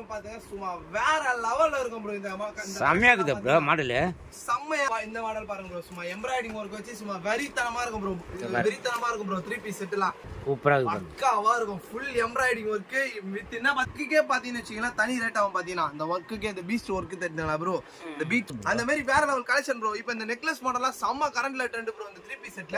மாடலும் பாத்தீங்கன்னா சும்மா வேற லெவல்ல இருக்கும் ப்ரோ. இந்த செம்மையா இருக்குது ப்ரோ மாடல். செம்மையா இந்த மாடல் பாருங்க ப்ரோ. சும்மா எம்ப்ராய்டிங் ஒர்க் வச்சு சும்மா வெறித்தனமா இருக்கும் ப்ரோ. வெறித்தனமா இருக்கும் ப்ரோ. 3 பீஸ் செட்லாம் சூப்பரா இருக்கு. பக்காவா இருக்கும். ஃபுல் எம்ப்ராய்டிங் ஒர்க் வித் என்ன பக்குக்கே பாத்தீங்கன்னு வச்சீங்கன்னா தனி ரேட் ஆகும். பாத்தீங்கன்னா இந்த ஒர்க்குக்கே இந்த பீச் ஒர்க் தெரியுங்களா ப்ரோ. இந்த பீச் அந்த மாதிரி வேற லெவல் கலெக்ஷன் ப்ரோ. இப்போ இந்த நெக்லஸ் மாடல்லாம் செம்ம கரண்ட்ல ட்ரெண்ட் ப்ரோ. இந்த 3 பீஸ் செட்ல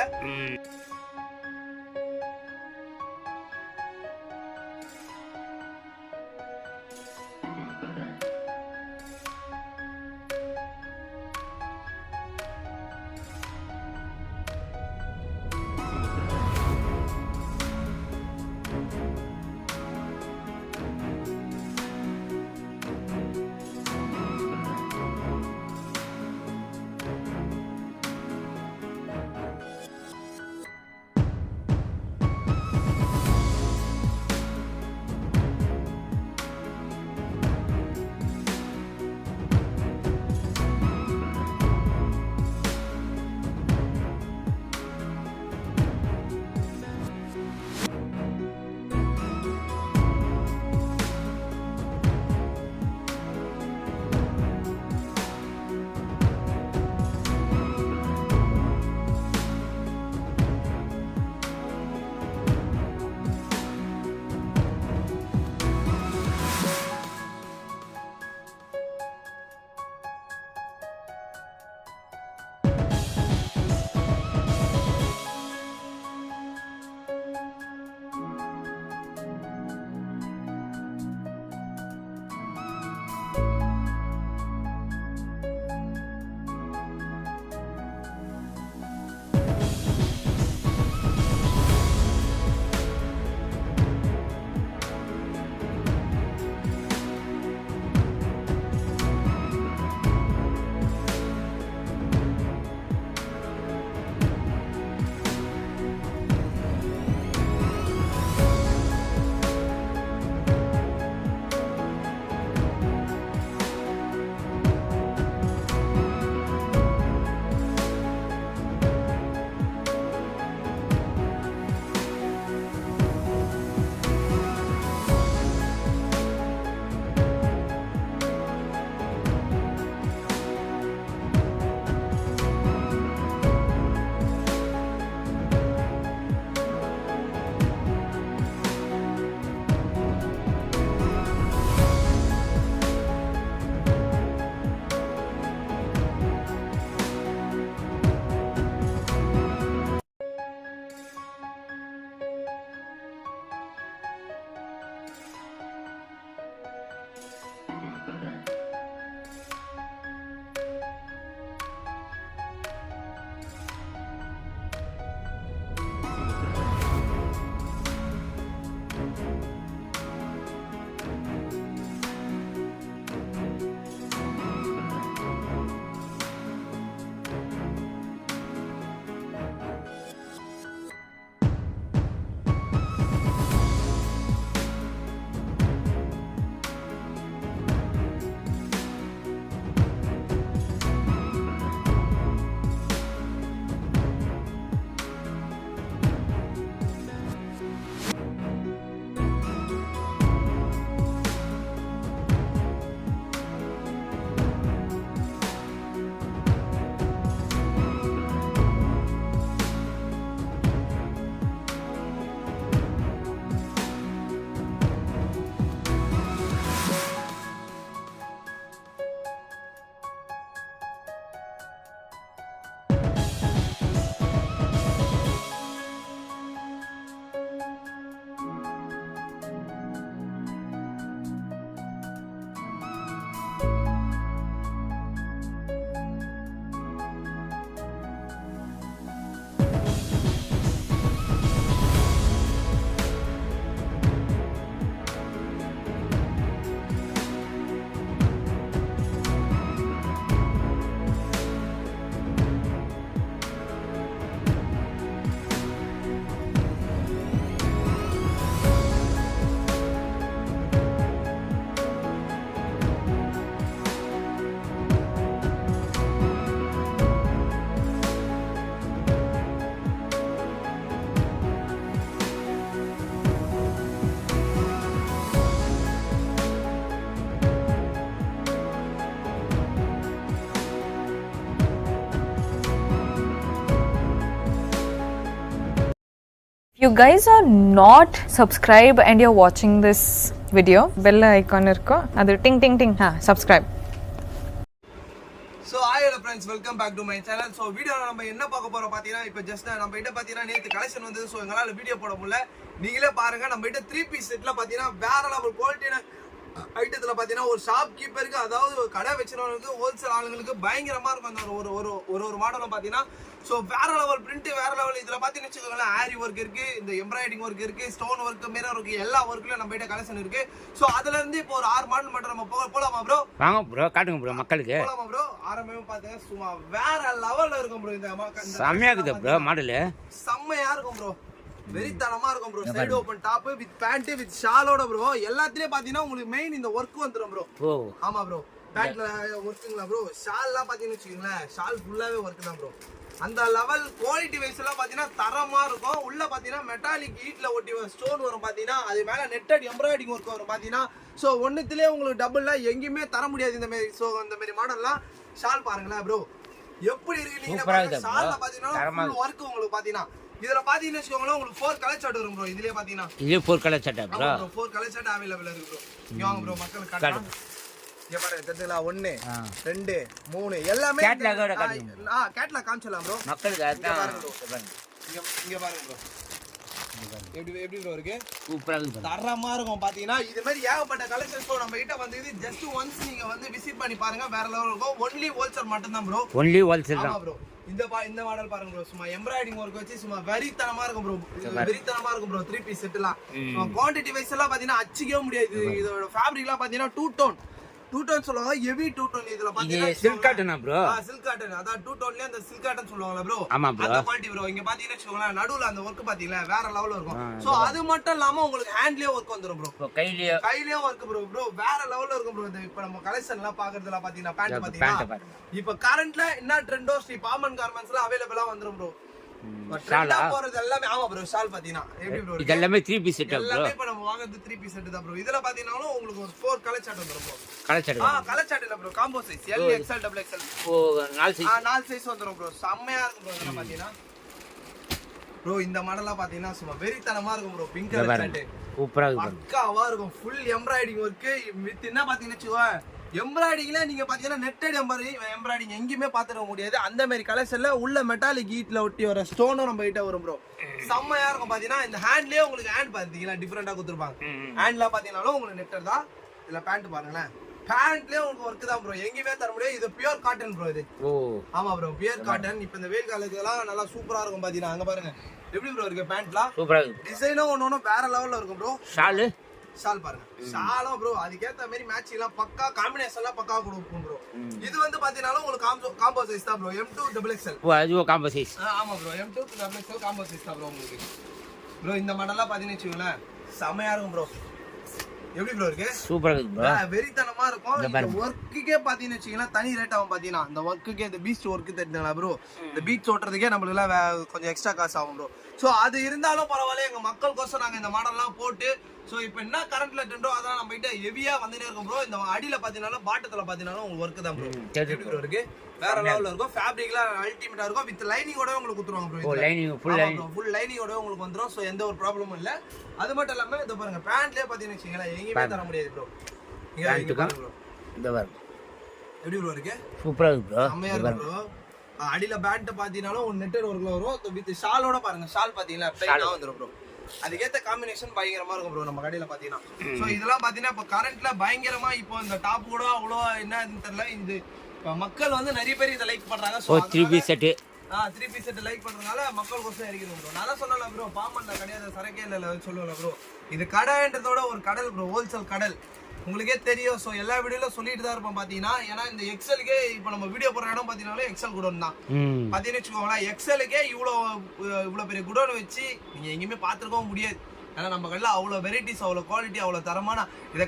you guys are not subscribed and you're watching this video, bell icon irko adu ting ting ting subscribe. So hi hello friends, welcome back to my channel. So video நம்ம என்ன பார்க்க போறோம் பாத்தீங்கன்னா இப்போ just நம்ம கிட்ட பாத்தீங்கன்னா நேத்து கலெக்ஷன் வந்தது. சோ எங்களால வீடியோ போட முடியல, நீங்களே பாருங்க. நம்ம கிட்ட 3 பீஸ் செட்ல பாத்தீங்கன்னா வேற லெவல் குவாலிட்டியான ஐட்டத்துல பாத்தீங்கன்னா ஒரு ஷாப் கீப்பருக்கு, அதாவது ஒரு கடை வச்சிருக்கவங்களுக்கு, ஹோல்சேல் ஆளுங்களுக்கு பயங்கரமா இருக்கும் அந்த ஒரு மாடலும் பாத்தீங்கன்னா. சோ வேற லெவல் பிரிண்ட், வேற லெவல். இதுல பாத்தீங்கன்னு வச்சுக்கோங்களேன், ஆரி ஒர்க் இருக்கு, இந்த எம்ப்ராய்டிங் ஒர்க் இருக்கு, ஸ்டோன் ஒர்க், மிரர் ஒர்க், எல்லா ஒர்க்லயும் நம்ம கிட்ட கலெக்ஷன் இருக்கு. சோ அதுல இருந்து இப்போ ஒரு 6 மாடல் மட்டும் நம்ம போலாமா ப்ரோ? வாங்க ப்ரோ, காட்டுங்க ப்ரோ மக்களுக்கு. போலாமா ப்ரோ? ஆரம்பமே பாத்தீங்கன்னா சும்மா வேற லெவல்ல இருக்கும் ப்ரோ. இந்த செம்மையா இருக்குது ப்ரோ மாடல், செம்மையா இருக்கும் ப்ரோ, வெறித்தனமா இருக்கும் bro. Side open top with pant with ஷாலோட ப்ரோ. எல்லாத்துலயே பாத்தீங்கன்னா உங்களுக்கு மெயின் இந்த ஒர்க் வந்துரும் ப்ரோ. ஓ ஆமா ப்ரோ, பேண்ட்ல ஒர்க்குங்களா ப்ரோ. ஷால்லாம் பாத்தீங்கன்னு வச்சுக்கோங்களேன், ஷால் ஃபுல்லாவே ஒர்க் தான் ப்ரோ. அந்த லெவல் குவாலிட்டி வைஸ் எல்லாம் பாத்தீங்கன்னா தரமா இருக்கும். உள்ள பாத்தீங்கன்னா மெட்டாலிக் ஹீட்ல ஒட்டி ஸ்டோன் வரும் பாத்தீங்கன்னா, அது மேல நெட்டட் எம்ப்ராய்டிங் ஒர்க் வரும் பாத்தீங்கன்னா. சோ ஒண்ணுத்திலே உங்களுக்கு டபுள்ல எங்கேயுமே தர முடியாது இந்த மாதிரி. சோ இந்த மாதிரி மாடல்லாம் ஷால் பாருங்களேன் ப்ரோ, எப்படி இருக்கு. நீங்க ஷால்ல பாத்தீங்கன்னா ஒர்க் உங்களுக்கு பாத்தீங்கன்னா இதுல பாத்தீங்கன்னா வச்சுக்கோங்களேன், உங்களுக்கு 4 கலர் சார்ட் வரும் ப்ரோ. இதுலயே பாத்தீங்கன்னா இதுல 4 colour chart bro. 4 colour chart available இருக்கு ப்ரோ. இங்க வாங்க ப்ரோ, மக்களுக்கு காட்டுறேன். இங்க பாருங்க, தெரியுதுல, 1 2 3 எல்லாமே கேட்லாகோட காட்டுங்க. கேட்லாக் காமிச்சலாம் ப்ரோ மக்களுக்கு. அதான் இங்க பாருங்க ப்ரோ, எப்படி ப்ரோ இருக்கு. சூப்பரா இருக்கு, தரமா இருக்கும் பாத்தீங்கன்னா. இது மாதிரி ஏகப்பட்ட கலெக்ஷன்ஸ் நம்ம கிட்ட வந்து இது ஜஸ்ட் ஒன்ஸ் நீங்க வந்து விசிட் பண்ணி பாருங்க, வேற லெவல் இருக்கும். ஒன்லி ஹோல்சேல் மட்டும் தான் ப்ரோ. ஒன்லி ஹோல்சேல் தான் ப்ரோ. இந்த மாடல் பாருங்க ப்ரோ, சும்மா எம்ப்ராய்டிங் ஒர்க் வச்சு சும்மா வெறித்தனமா இருக்கும் ப்ரோ. வெறித்தனமா இருக்கும் ப்ரோ. 3 பீஸ் செட்லாம் குவாண்டிட்டி வைஸ் எல்லாம் பாத்தீங்கன்னா அச்சிக்கவே முடியாது. இதோட ஃபேப்ரிக் எல்லாம் பாத்தீங்கன்னா 2 டோன் சொல்லுவாங்க, ஹெவி 2 டோன். இதுல பாத்தீங்கன்னா சில்க் காட்டனா ப்ரோ. சில்க் காட்டன், அதான் 2 டோன்லயே அந்த சில்க் காட்டன் சொல்லுவாங்கல ப்ரோ. ஆமா ப்ரோ, அந்த குவாலிட்டி ப்ரோ. இங்க பாத்தீங்கன்னா வச்சுக்கோங்களேன், நடுவுல அந்த ஒர்க் பாத்தீங்களா வேற லெவல்ல இருக்கும். சோ அது மட்டும் இல்லாம உங்களுக்கு ஹேண்ட்லயே ஒர்க் வந்துரும் ப்ரோ. கையிலயே ஒர்க் ப்ரோ. வேற லெவல்ல இருக்கும் ப்ரோ. இப்ப நம்ம கலெக்ஷன் எல்லாம் பாக்குறதுல பாத்தீங்கன்னா பேண்ட் பாத்தீங்கன்னா இப்ப கரண்ட்ல என்ன ட்ரெண்டோ ஸ்ரீ பாமன் கார்மெண்ட்ஸ்ல அவேலபிளா வந்துரும் ப்ரோ. ஷாலா போறது எல்லாமே. ஆமா ப்ரோ, ஷால் பாத்தீங்கன்னா எப்படி ப்ரோ இது எல்லாமே 3 பீஸ் செட் ப்ரோ. எல்லாமே இப்ப நம்ம வாங்குறது 3 பீஸ் செட் தான் ப்ரோ. இதல பாத்தீங்கனாலும் உங்களுக்கு ஒரு 4 கலர் சார்ட் வந்துரும் bro. Colour chart colour chart இல்ல bro, combo size L XL double XL. ஓ 4 சைஸ் வந்துரும் ப்ரோ. செம்மையா இருக்கும் ப்ரோ. இதெல்லாம் பாத்தீங்கன்னா ப்ரோ இந்த மாடலா பாத்தீங்கன்னா சும்மா வெறித்தனமா இருக்கும் ப்ரோ. பிங்க் கலர் சார்ட் சூப்பரா இருக்கு, பக்காவா இருக்கும். ஃபுல் எம்ப்ராய்டிங் வர்க் வித் என்ன பாத்தீங்கன்னா வச்சுக்கோ, எம்ப்ராய்டிங்ல நீங்க பாத்தீங்கன்னா நெட்டட் எம்ப்ராய்டிங் எங்கேயுமே பாத்துட முடியாது. அந்த மாதிரி கலெக்ஷன்ல உள்ள மெட்டாலிக் ஹீட்ல ஒட்டி வர ஸ்டோனும் நம்ம கிட்ட வரும் ப்ரோ. செம்மையா இருக்கும் பாத்தீங்கன்னா. இந்த ஹேண்ட்லயே உங்களுக்கு ஹேண்ட் பாத்தீங்களா டிஃபரெண்டா கொடுத்துருப்பாங்க. ஹேண்ட்ல பாத்தீங்கன்னாலும் உங்களுக்கு நெட்டட் தான். இதுல பேண்ட் பாருங்களேன், பேண்ட்லயே உங்களுக்கு ஒர்க் தான் ப்ரோ, எங்கேயுமே தர முடியாது. இது பியூர் காட்டன் ப்ரோ. இது ஆமா ப்ரோ, பியூர் காட்டன். இப்ப இந்த வெயில் காலத்துலாம் நல்லா சூப்பரா இருக்கும் பாத்தீங்கன்னா. அங்க பாருங்க எப்படி ப்ரோ இருக்கு பேண்ட்லாம். சூப்பரா இருக்கு. டிசைனும் ஒன்னொன்னு வேற லெவல்ல இருக்கும் ப்ரோ. ஷால் பாருங்க, ஷாலும் ப்ரோ அதுக்கேத்த மாதிரி மேட்ச் எல்லாம் பக்கா, காம்பினேஷன் எல்லாம் பக்கா கொடுக்கும் ப்ரோ. இது வந்து பாத்தீங்கன்னா உங்களுக்கு காம்போ சைஸ் தான் ப்ரோ. M2 XXL. ஓ அது காம்போ சைஸ். ஆமா bro, M2 XXL combo size தான் ப்ரோ உங்களுக்கு. ப்ரோ இந்த மாடல்லாம் பாத்தீங்கன்னு வச்சுக்கோங்களேன், செமையா இருக்கும் ப்ரோ. எப்படி ப்ரோ இருக்கு. சூப்பரா இருக்கு ப்ரோ, வெறித்தனமா இருக்கும். இந்த ஒர்க்குக்கே பாத்தீங்கன்னு வச்சுக்கோங்களேன் தனி ரேட் ஆகும் பாத்தீங்கன்னா. இந்த ஒர்க்குக்கே இந்த பீச் ஒர்க் தெரியுங்களா ப்ரோ, இந்த பீச் ஓட்டுறதுக்கே நம்மளுக்கு எல்லாம் கொஞ்சம் எக்ஸ்ட்ரா காசு ஆகும் ப்ரோ. சோ அது இருந்தாலும் பரவாயில்ல, எங்க மக்களுக்கோசம் நாங்க இந்த மாடல்லாம் போட்டு. சோ இப்போ என்ன கரண்ட்ல ட்ரெண்டோ அதெல்லாம் நம்ம கிட்ட ஹெவியா வந்துட்டே இருக்கும் ப்ரோ. இந்த அடியில பாத்தீங்கன்னா பாட்டத்துல பாத்தீங்கன்னா உங்களுக்கு ஒர்க் தான் ப்ரோ. எப்படி ப்ரோ இருக்கு, வேற லெவல்ல இருக்கும். ஃபேப்ரிக்லாம் அல்டிமேட்டா இருக்கும். வித் லைனிங்கோட உங்களுக்கு குடுத்துருவாங்க ப்ரோ. ஃபுல் லைனிங்கோட உங்களுக்கு வந்துரும். சோ எந்த ஒரு ப்ராப்ளமும் இல்ல. அது மட்டும் இல்லாம இத பாருங்க, பேண்ட்லயே பாத்தீங்கன்னா வச்சுக்கீங்களா எங்கேயுமே தர முடியாது ப்ரோ. இங்க பாருங்க இந்த பாருங்க எப்படி ப்ரோ இருக்கு. சூப்பரா இருக்கு ப்ரோ, செமையா இருக்கு ப்ரோ. அடியில பேண்ட் பாத்தீங்கன்னாலும் ஒரு நெட்டட் ஒர்க்ல வரும். வித் ஷாலோட பாருங்க, ஷால் பாத்தீங்களா பிளைனா வந்துரும் ப்ரோ. அதுக்கேத்த காம்பினேஷன் பயங்கரமா இருக்கும் ப்ரோ நம்ம கடையில பாத்தீங்கன்னா. சோ இதெல்லாம் பாத்தீங்கன்னா இப்ப கரண்ட்ல பயங்கரமா இப்போ இந்த டாப் கூட அவ்வளோ என்னன்னு தெரியல. இது இப்ப மக்கள் வந்து நிறைய பேர் இதை லைக் பண்றாங்க. So 3 piece set 3 piece set like பண்றதுனால மக்கள் கோசம் இறக்கிடும் ப்ரோ. நான் சொல்லல ப்ரோ, பாமன்ல கிடையாது, சரக்கே இல்ல சொல்லுவல ப்ரோ. இது கடைன்றதோட ஒரு கடல் ப்ரோ, ஹோல்சேல் கடல். உங்களுக்கே தெரியும். ஸோ எல்லா வீடியோல சொல்லிட்டு தான் இருப்போம் பாத்தீங்கன்னா. ஏன்னா இந்த எக்ஸலுக்கே இப்போ நம்ம வீடியோ போடுற இடம் பாத்தீங்கன்னா எக்ஸல் குடோன் தான் பாத்தீங்கன்னு வச்சுக்கோங்களேன். எக்ஸலுக்கே இவ்வளோ பெரிய குடோன் வச்சு நீங்க எங்கேயுமே பார்த்துருக்கவும் முடியாது. ஏன்னா நம்ம கடையில் அவ்வளோ வெரைட்டிஸ், அவ்வளோ குவாலிட்டி, அவ்வளோ தரமான இதை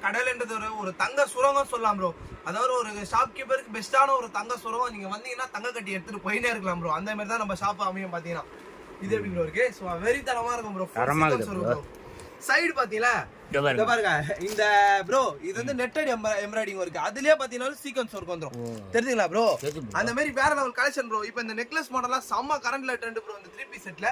கடல்ன்றது ஒரு தங்க சுரங்கம் சொல்லலாம் ப்ரோ. அதாவது ஒரு ஷாப் கீப்பருக்கு பெஸ்ட்டான ஒரு தங்க சுரங்கம். நீங்க வந்தீங்கன்னா தங்க கட்டி எடுத்துட்டு போயினே இருக்கலாம் ப்ரோ. அந்த மாதிரி தான் நம்ம ஷாப் அமையும் பாத்தீங்கன்னா. இது எப்படி ப்ரோ இருக்கு, வெறித்தனமா இருக்கும் ப்ரோ. சைடு பாத்தீங்களா இத பாருங்க இந்த ப்ரோ இது வந்து நெட்டட் எம்ப்ராய்டிங் ஒர்க் அதுலயே பாத்தீங்கன்னா சீக்வென்ஸ் ஒர்க் வந்துரும் தெரியுங்களா ப்ரோ அந்த மாதிரி வேற லெவல் கலெக்ஷன் ப்ரோ இப்போ இந்த நெக்லஸ் மாடல்லாம் செம்ம கரண்ட்ல ட்ரெண்ட் ப்ரோ இந்த 3 பீஸ் செட்ல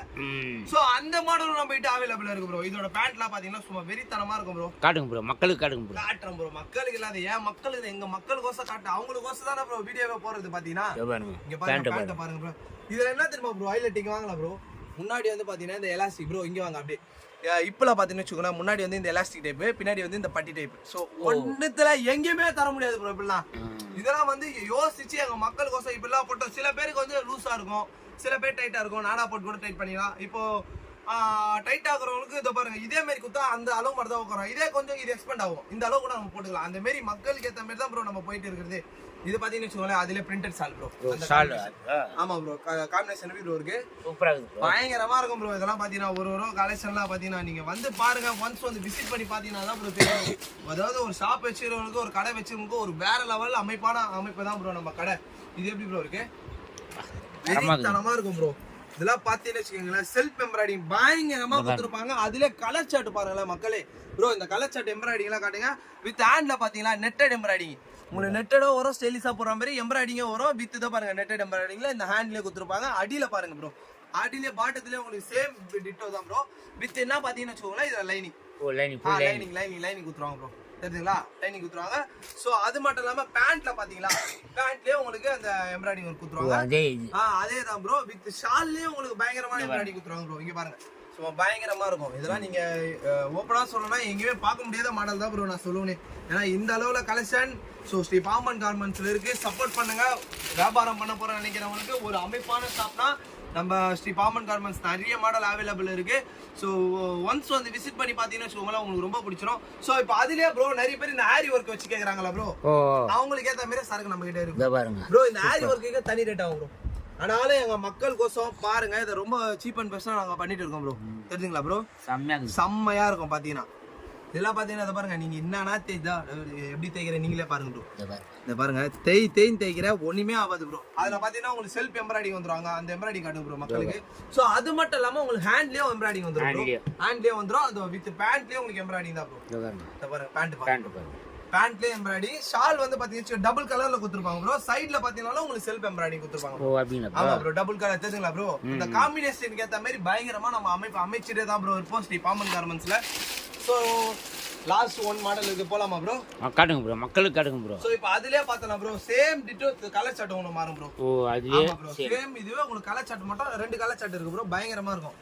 சோ அந்த மாடலும் நம்ம கிட்ட அவேலபிளா இருக்கு ப்ரோ இதோட பேண்ட்லாம் பாத்தீங்கன்னா சும்மா வெறித்தனமா இருக்கும் ப்ரோ காட்டுங்க ப்ரோ மக்களுக்கு காட்டுங்க ப்ரோ காட்டுறோம் ப்ரோ மக்களுக்கு இல்லாத ஏன் மக்களுக்கு எங்க மக்களுக்கோசம் காட்டு அவங்களுக்கோசம் தானே ப்ரோ வீடியோவே போறது பாத்தீங்கன்னா இங்க பாருங்க பேண்ட் பாருங்க ப்ரோ இதுல என்ன தெரியுமா ப்ரோ ஹைலைட்டிங் வாங்கலாம் ப்ரோ முன்னாடி வந்து பாத்தீங்கன்னா இந்த எலாஸ்டிக் ப்ரோ இங்க வாங்க அப்படியே இப்பெல்லாம் பாத்தீங்கன்னு வச்சுக்கோங்க முன்னாடி வந்து இந்த எலாஸ்டிக் டைப் பின்னாடி வந்து இந்த பட்டி டைப் சோ ஒண்ணுத்துல எங்கேயுமே தர முடியாது ப்ரோ இப்பெல்லாம் இதெல்லாம் வந்து யோசிச்சு எங்க மக்களுக்கோசம் இப்பெல்லாம் போட்டோம் சில பேருக்கு வந்து லூஸா இருக்கும் சில பேர் டைட்டா இருக்கும் நாடா போட்டு கூட டைட் பண்ணிக்கலாம் இப்போ டைட் ஆகுறவங்களுக்கு இதை பாருங்க இதே மாதிரி குத்தா அந்த அளவு மட்டும் தான் உட்காரும் இதே கொஞ்சம் இது எக்ஸ்பெண்ட் ஆகும் இந்த அளவு கூட நம்ம போட்டுக்கலாம் அந்த மாதிரி மக்களுக்கு ஏற்ற மாதிரி தான் ப்ரோ நம்ம போயிட்டு இருக்கிறது இது பாத்தீங்கன்னு வச்சுக்கோங்களேன் அதுல பிரிண்டட் ஷால் ப்ரோ ஆமா ப்ரோ காம்பினேஷன் ப்ரோ இருக்கு சூப்பரா இருக்கு பயங்கரமா இருக்கும் ப்ரோ இதெல்லாம் பாத்தீங்கன்னா ஒரு கலெக்ஷன்லாம் பாத்தீங்கன்னா நீங்க வந்து பாருங்க ஒன்ஸ் வந்து விசிட் பண்ணி பாத்தீங்கன்னா தான் ப்ரோ தெரியும் அதாவது ஒரு ஷாப் வச்சிருக்கவங்களுக்கு ஒரு கடை வச்சிருக்கவங்களுக்கு ஒரு வேற லெவல் அமைப்பு தான் ப்ரோ நம்ம கடை இது எப்படி ப்ரோ இருக்கு தரமா இருக்கும் ப்ரோ இதெல்லாம் பாத்தீங்கன்னு வச்சுக்கோங்களேன் செல்ஃப் எம்ப்ராய்டிங் பயங்கரமா கொடுத்துருப்பாங்க அதுல கலர் சார்ட் பாருங்களேன் மக்களே ப்ரோ இந்த கலர் சார்ட் எம்ப்ராய்டிங் எல்லாம் காட்டுங்க வித் ஹேண்ட்ல பாத்தீங்களா நெட்டட் எம்ப்ராய்டிங் உங்களுக்கு நெட்டடோ வரும் ஸ்டைலிஷா போற மாதிரி எம்ப்ராய்டிங்கும் வரும் வித் தான் பாருங்க நெட்டட் எம்ப்ராய்டிங்ல இந்த ஹேண்ட்லயே கொடுத்துருப்பாங்க அடியில பாருங்க ப்ரோ அடியிலே பாட்டத்திலே உங்களுக்கு சேம் டிட்டோ தான் ப்ரோ வித் என்ன பாத்தீங்கன்னு வச்சுக்கோங்களேன் இதுல லைனிங் குத்துருவாங்க ப்ரோ தெரியுதுங்களா லைனிங் குத்துருவாங்க சோ அது மட்டும் இல்லாம பேண்ட்ல பாத்தீங்களா பேண்ட்லயே உங்களுக்கு அந்த எம்ப்ராய்டிங் ஒர்க் குத்துருவாங்க அதே தான் ப்ரோ வித் ஷால்லயே உங்களுக்கு பயங்கரமான எம்ப்ராய்டிங் குத்துருவாங்க ப்ரோ இங்க பாருங்க சும்மா பயங்கரமா இருக்கும் இதெல்லாம் நீங்க ஓப்பனா சொல்லணும்னா எங்கேயுமே பார்க்க முடியாத மாடல் தான் ப்ரோ நான் சொல்லுவேன் ஏன்னா இந்த அளவுல கலெக்ஷன் ஸோ ஸ்ரீ பாமன் கார்மெண்ட்ஸ்ல இருக்கு சப்போர்ட் பண்ணுங்க வியாபாரம் பண்ண போற நினைக்கிறவங்களுக்கு ஒரு அமைப்பான ஷாப்னா நம்ம ஸ்ரீ பாமன் கார்மெண்ட்ஸ் நிறைய மாடல் அவைலபிள் இருக்கு ஸோ ஒன்ஸ் வந்து விசிட் பண்ணி பார்த்தீங்கன்னா வச்சுக்கோங்களேன் உங்களுக்கு ரொம்ப பிடிச்சிரும் ஸோ இப்போ அதுலயே ப்ரோ நிறைய பேர் இந்த ஆரி ஒர்க் வச்சு கேட்குறாங்களா ப்ரோ அவங்களுக்கு ஏற்ற மாதிரி சரக்கு நம்ம கிட்ட இருக்கு ப்ரோ இந்த ஆரி ஒர்க்குக்கு தனி ரேட் ஆகும் ப்ரோ ஆனாலும் எங்க மக்களுக்கோசம் பாருங்க இதை ரொம்ப சீப் அண்ட் பெஸ்டா நாங்க பண்ணிட்டு இருக்கோம் ப்ரோ தெரிஞ்சுங்களா ப்ரோ செம்மையா இருக்கும் பாத்தீங்கன்னா இதெல்லாம் பாத்தீங்கன்னா அதை பாருங்க நீங்க என்னன்னா எப்படி தேய்க்கிற நீங்களே பாருங்க ப்ரோ இந்த பாருங்க தேய்க்கிற ஒண்ணுமே ஆகாது ப்ரோ அதுல பாத்தீங்கன்னா உங்களுக்கு செல்ஃப் எம்ப்ராய்டிங் வந்துருவாங்க அந்த எம்ப்ராய்டிங் காட்டுங்க ப்ரோ மக்களுக்கு சோ அது மட்டும் இல்லாம உங்களுக்கு ஹேண்ட்லயே எம்ப்ராய்டிங் வந்துரும் ஹேண்ட்லயே வந்துரும் அது வித் பேண்ட்லயே உங்களுக்கு எம்ப்ராய்டிங் தான் ப்ரோ இந்த பாருங்க பேண்ட் பேண்ட்லயே எம்ப்ராய்டிங் ஷால் வந்து பாத்தீங்கன்னா டபுள் கலர்ல கொடுத்துருப்பாங்க ப்ரோ சைடுல பாத்தீங்கன்னா உங்களுக்கு செல்ஃப் எம்ப்ராய்டிங் கொடுத்துருப்பாங்க ஆமா ப்ரோ டபுள் கலர் தெரியுங்களா ப்ரோ இந்த காம்பினேஷனுக்கு ஏத்த மாதிரி பயங்கரமா நம்ம அமைச்சிட்டே தான் ப்ரோ இருப்போம் ஸ்ரீ பாமன் கார்மெண்ட்ஸ்ல சோ லாஸ்ட் ஒன் மாடல் இது போலாமா ப்ரோ காட்டுங்க ப்ரோ மக்களுக்கு காட்டுங்க ப்ரோ சோ இப்போ அதுலயே பார்த்தலாம் bro same ditto colour chart ஒன்னு மாறும் ப்ரோ அதுலயே சேம் இதுவே உங்களுக்கு கலர் சார்ட் மட்டும் ரெண்டு கலர் சார்ட் இருக்கு ப்ரோ பயங்கரமா இருக்கும்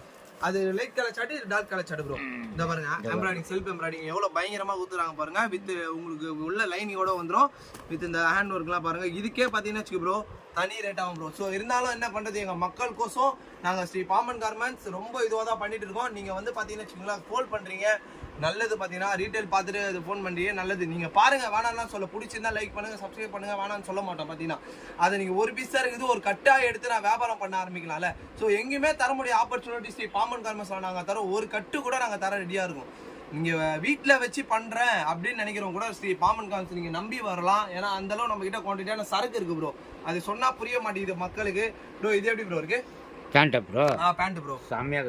அது லைட் கலர் சார்ட் இது டார்க் கலர் சார்ட் ப்ரோ இந்த பாருங்க எம்ப்ராய்டிங் செல்ஃப் எம்ப்ராய்டிங் எவ்வளவு பயங்கரமா ஊத்துறாங்க பாருங்க வித் உங்களுக்கு உள்ள லைனிங்கோட வந்துரும் வித் இந்த ஹேண்ட் ஒர்க்லாம் பாருங்க இதுக்கே பாத்தீங்கன்னா வச்சுக்க ப்ரோ தனி ரேட் ஆகும் ப்ரோ ஸோ இருந்தாலும் என்ன பண்றது எங்க மக்களுக்கோசம் நாங்க ஸ்ரீ பாமன் கார்மெண்ட்ஸ் ரொம்ப இதுவாக தான் பண்ணிட்டு இருக்கோம் நீங்க வந்து பாத்தீங்கன்னா வச்சுக்கோங்களேன் கோல் பண்றீங்க நல்லது பாத்தீங்கன்னா ரீட்டைல் பார்த்துட்டு அது ஃபோன் பண்றீங்க நல்லது நீங்க பாருங்க வேணாம்லாம் சொல்ல பிடிச்சிருந்தா லைக் பண்ணுங்க சப்ஸ்கிரைப் பண்ணுங்க வேணாம்னு சொல்ல மாட்டோம் பாத்தீங்கன்னா அதை நீங்க ஒரு பீஸா இருக்குது ஒரு கட்டா எடுத்து நான் வியாபாரம் பண்ண ஆரம்பிக்கலாம்ல ஸோ எங்கேயுமே தர முடிய ஆப்பர்ச்சுனிட்டி ஸ்ரீ பாமன் கார்மெண்ட்ஸ் நாங்க தரோம் ஒரு கட்டு கூட நாங்க தர ரெடியா இருக்கும் நீங்க வீட்டுல வச்சு பண்றேன் அப்படின்னு நினைக்கிறவங்க கூட ஸ்ரீ பாமன் கார்மெண்ட்ஸ் நீங்க நம்பி வரலாம் ஏன்னா அந்த அளவு நம்ம கிட்ட குவான்டிட்டியான சரக்கு இருக்கு ப்ரோ அது சொன்னா புரிய மாட்டேங்குது மக்களுக்கு ப்ரோ இது எப்படி ப்ரோ இருக்கு பேண்ட் ப்ரோ பேண்ட் ப்ரோ செம்மையா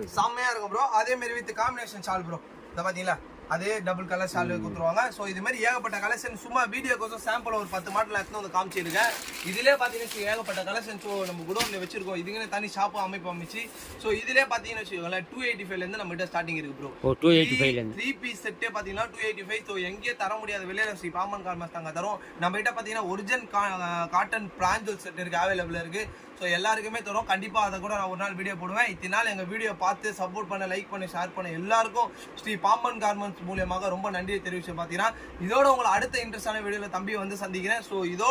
இருக்கும் ப்ரோ அதே மாதிரி வித் காம்பினேஷன் ஷால் ப்ரோ இத பாத்தீங்களா அதே டபுள் கலர் ஷால் கொடுத்துருவாங்க ஸோ இது மாதிரி ஏகப்பட்ட கலெக்ஷன் சும்மா வீடியோக்கோசம் சாம்பிள் ஒரு 10 மாடல் எடுத்து வந்து காமிச்சிருக்கேன் இதுலேயே பார்த்தீங்கன்னா ஏகப்பட்ட கலெக்ஷன் ஸோ நம்ம குடோன்ல வச்சிருக்கோம் இதுக்குன்னு தனி ஷாப்பும் அமைப்பு அமைச்சு ஸோ இதுலேயே பார்த்தீங்கன்னா வச்சுக்கோங்களேன் 285 நம்ம கிட்ட ஸ்டார்டிங் இருக்கு ப்ரோ 285 3 பீஸ் செட்டே பார்த்தீங்கன்னா 285 ஸோ எங்கேயே தர முடியாத விலையில ஸ்ரீ பாமன் கார்மெண்ட்ஸ் தாங்க தரோம் நம்ம கிட்ட பார்த்தீங்கன்னா ஒரிஜினல் காட்டன் பிராஞ்சல் செட் இருக்கு அவைலபிள் இருக்கு ஸோ எல்லாருக்குமே தரும் கண்டிப்பாக அதை கூட நான் ஒரு நாள் வீடியோ போடுவேன் இத்தனை நாள் எங்கள் வீடியோ பார்த்து சப்போர்ட் பண்ண லைக் பண்ணி ஷேர் பண்ண எல்லாருக்கும் ஸ்ரீ பாமன் கார்மெண்ட்ஸ் மூலியமாக ரொம்ப நன்றியை தெரிவிச்சு பார்த்தீங்கன்னா இதோட உங்களை அடுத்த இன்ட்ரெஸ்டான வீடியோவில் தம்பி வந்து சந்திக்கிறேன் ஸோ இதோ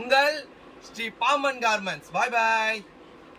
உங்கள் ஸ்ரீ பாமன் கார்மெண்ட்ஸ் பாய் பாய்